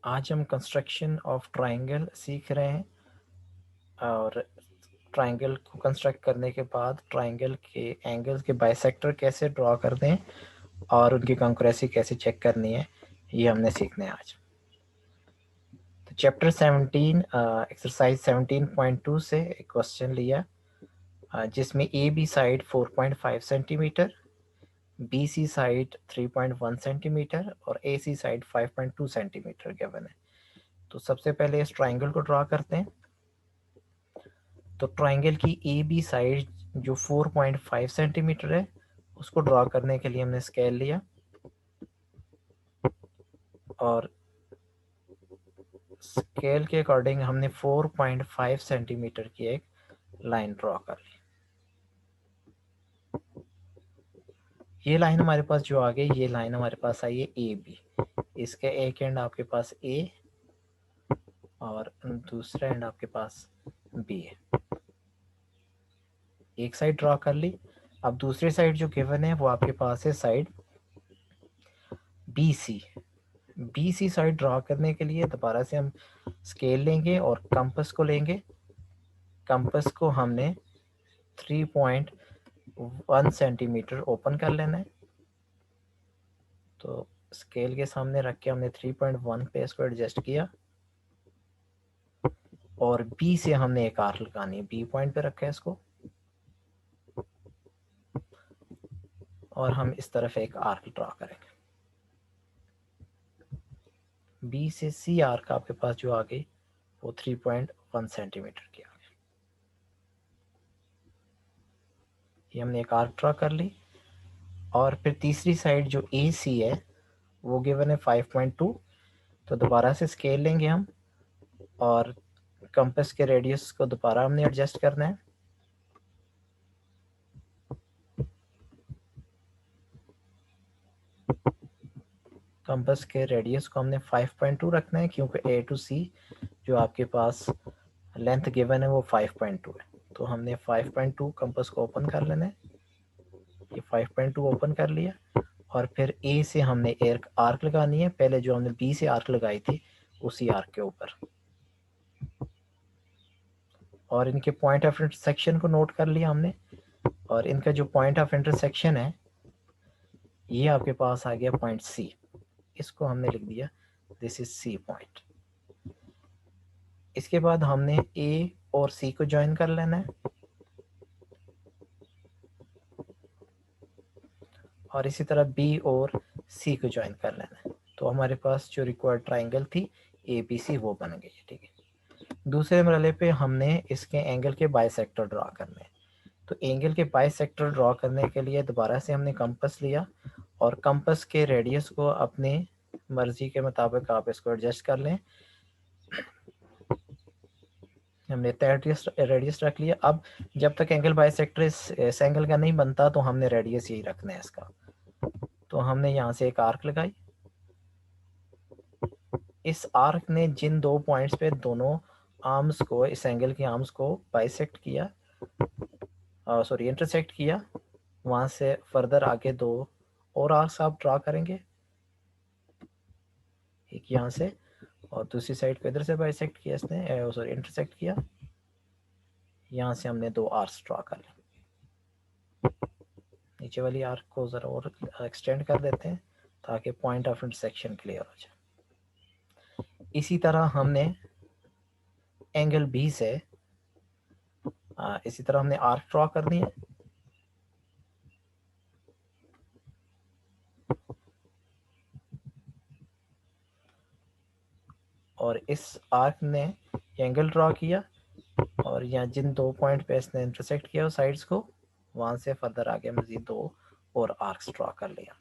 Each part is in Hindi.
आज हम कंस्ट्रक्शन ऑफ ट्रायंगल सीख रहे हैं और ट्रायंगल को कंस्ट्रक्ट करने के बाद ट्रायंगल के एंगल्स के बाइसेक्टर कैसे ड्रॉ करते हैं और उनकी कंक्रेसी कैसे चेक करनी है, ये हमने सीखना है आज। तो चैप्टर 17 एक्सरसाइज 17.2 से एक क्वेश्चन लिया जिसमें A B side 4.5 centimetre, B C side 3.1 centimetre और A C side 5.2 centimetre given है। तो सबसे पहले इस ट्रायंगल को ड्रॉ करते हैं। तो ट्रायंगल की ए बी साइड जो 4.5 सेंटीमीटर है उसको ड्रॉ करने के लिए हमने स्केल लिया और स्केल के अकॉर्डिंग हमने 4.5 सेंटीमीटर की एक लाइन ड्रॉ कर ली। ये लाइन हमारे पास जो आ गई, ये लाइन हमारे पास आई है ए बी। इसके एक एंड आपके पास ए और दूसरा एंड आपके पास बी है। एक साइड ड्रॉ कर ली। अब दूसरी साइड जो गिवन है वो आपके पास है side B C. B C side draw करने के लिए दोबारा से हम स्केल लेंगे और कंपास को लेंगे। कंपास को हमने 3.1 सेंटीमीटर ओपन कर लेना है। तो स्केल के सामने रख के हमने 3.1 पे इसको एडजस्ट किया और बी से हमने एक आर्क लगानी है। बी पॉइंट पे रखा है इसको और हम इस तरफ एक आर्क ड्रॉ करेंगे। बी से सी आर्क आपके पास जो आ गई वो 3.1 सेंटीमीटर की आ गई। ये हमने एक आर्क ड्रॉ कर ली और फिर तीसरी साइड जो ए सी है वो गिवन है 5.2। तो दोबारा से स्केल लेंगे हम और कंपास के रेडियस को दोबारा हमने एडजस्ट करना है। कंपास के रेडियस को हमने 5.2 रखना है क्योंकि ए टू सी जो आपके पास लेंथ गिवन है वो 5.2 है। तो हमने 5.2 कंपास को ओपन कर लेना है। ये 5.2 ओपन कर लिया और फिर ए से हमने एक आर्क लगानी है। पहले जो हमने बी से आर्क लगाई थी उसी आर्क के ऊपर, और इनके पॉइंट ऑफ इंटरसेक्शन को नोट कर लिया हमने। और इनका जो पॉइंट ऑफ इंटरसेक्शन है ये आपके पास आ गया पॉइंट सी। इसको हमने लिख दिया दिस इज सी पॉइंट। इसके बाद हमने ए और सी को ज्वाइन कर लेना है और इसी तरह बी और सी को ज्वाइन कर लेना है। तो हमारे पास जो रिक्वायर्ड ट्राइंगल थी ए बी सी वो बन गई है। ठीक है, दूसरे मरहले पे हमने इसके एंगल के बाइसेक्टर ड्रॉ करने हैं। तो एंगल के बाइसेक्टर ड्रॉ करने के लिए दोबारा से हमने कंपास लिया और कंपास के रेडियस को अपने मर्जी के मुताबिक आप इसको एडजस्ट कर लें। हमने रेडियस रख लिया। अब जब तक एंगल बाइसेक्टर इस एंगल का नहीं बनता तो हमने रेडियस यही रखना है इसका। तो हमने यहाँ से एक आर्क लगाई। इस आर्क ने जिन दो पॉइंट्स पे दोनों आर्म्स को, इस एंगल के आर्म्स को बाइसेक्ट किया, सॉरी इंटरसेक्ट किया, वहां से फर्दर आगे दो और आर्क्स आप ड्रा करेंगे। एक यहाँ से और दूसरी साइड को इधर से बाइसेक्ट किया इसने, सॉरी इंटरसेक्ट किया। यहाँ से हमने दो आर्क्स ड्रा कर ली। नीचे वाली आर्क को ज़रा और एक्सटेंड कर देते हैं ताकि पॉइंट ऑफ इंटरसेक्शन क्लियर हो जाए। इसी तरह हमने एंगल बी से इसी तरह हमने आर्क ड्रॉ करनी है और इस आर्क ने एंगल ड्रॉ किया और यहाँ जिन दो पॉइंट पे इसने इंटरसेक्ट किया साइड्स को, वहां से फर्दर आगे मजीद दो और आर्क्स ड्रॉ कर लिया।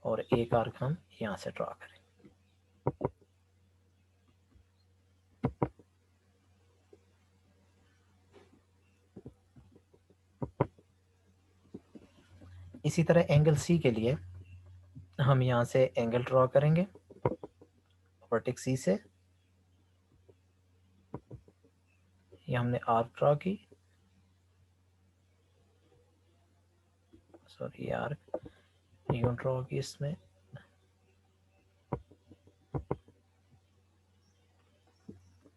और एक आर्क हम यहाँ से ड्रॉ करें। इसी तरह एंगल सी के लिए हम यहाँ से एंगल ड्रॉ करेंगे वर्टेक्स सी से। ये हमने आर्क ड्रॉ की, सॉरी यार, यूं ड्रॉ की इसमें,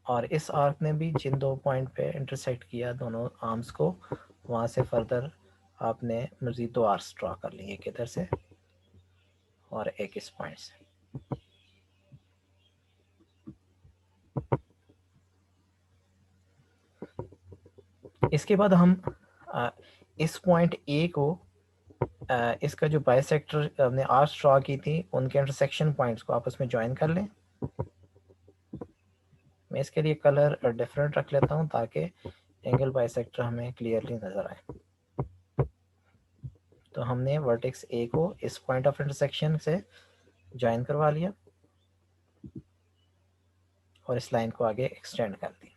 और इस आर्क ने भी जिन 2 पॉइंट पे इंटरसेक्ट किया दोनों आर्म्स को, वहां से फर्दर आपने मजीद 2 आर्क्स ड्रॉ कर लिए, एक इधर से और एक इस पॉइंट से। इसके बाद हम इस पॉइंट ए को, इसका जो बाइसेक्टर हमने आर्क्स ड्रॉ की थी उनके इंटरसेक्शन पॉइंट्स को आपस में ज्वाइन कर लें। मैं इसके लिए कलर डिफरेंट रख लेता हूं ताकि एंगल बाइसेक्टर हमें क्लियरली नजर आए। तो हमने वर्टेक्स ए को इस पॉइंट ऑफ इंटरसेक्शन से ज्वाइन करवा लिया और इस लाइन को आगे एक्सटेंड कर दी।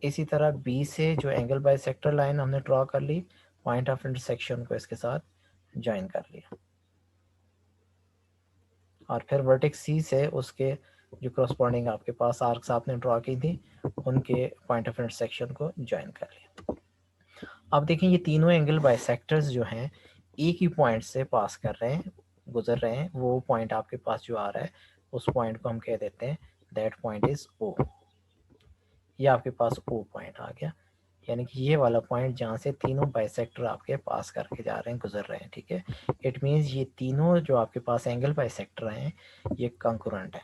इसी तरह बी से जो एंगल बाइसेक्टर लाइन हमने ड्रॉ कर ली, पॉइंट ऑफ इंटरसेक्शन को इसके साथ ज्वाइन कर लिया, और फिर वर्टेक्स सी से उसके जो करस्पॉन्डिंग आपके पास आर्क्स आपने ड्रॉ की थी उनके पॉइंट ऑफ इंटरसेक्शन को ज्वाइन कर लिया। अब देखें ये तीनों एंगल बाइसेक्टर्स जो हैं एक ही पॉइंट से पास कर रहे हैं, गुजर रहे हैं। वो पॉइंट आपके पास जो आ रहा है उस पॉइंट को हम कह देते हैं दैट पॉइंट इज ओ। ये आपके पास ओ पॉइंट आ गया, यानी कि ये वाला पॉइंट जहाँ से तीनों बाइसेक्टर आपके पास करके जा रहे हैं, गुजर रहे हैं। ठीक है, इट मीन्स ये तीनों जो आपके पास एंगल बाइसेक्टर हैं ये कंकरेंट है।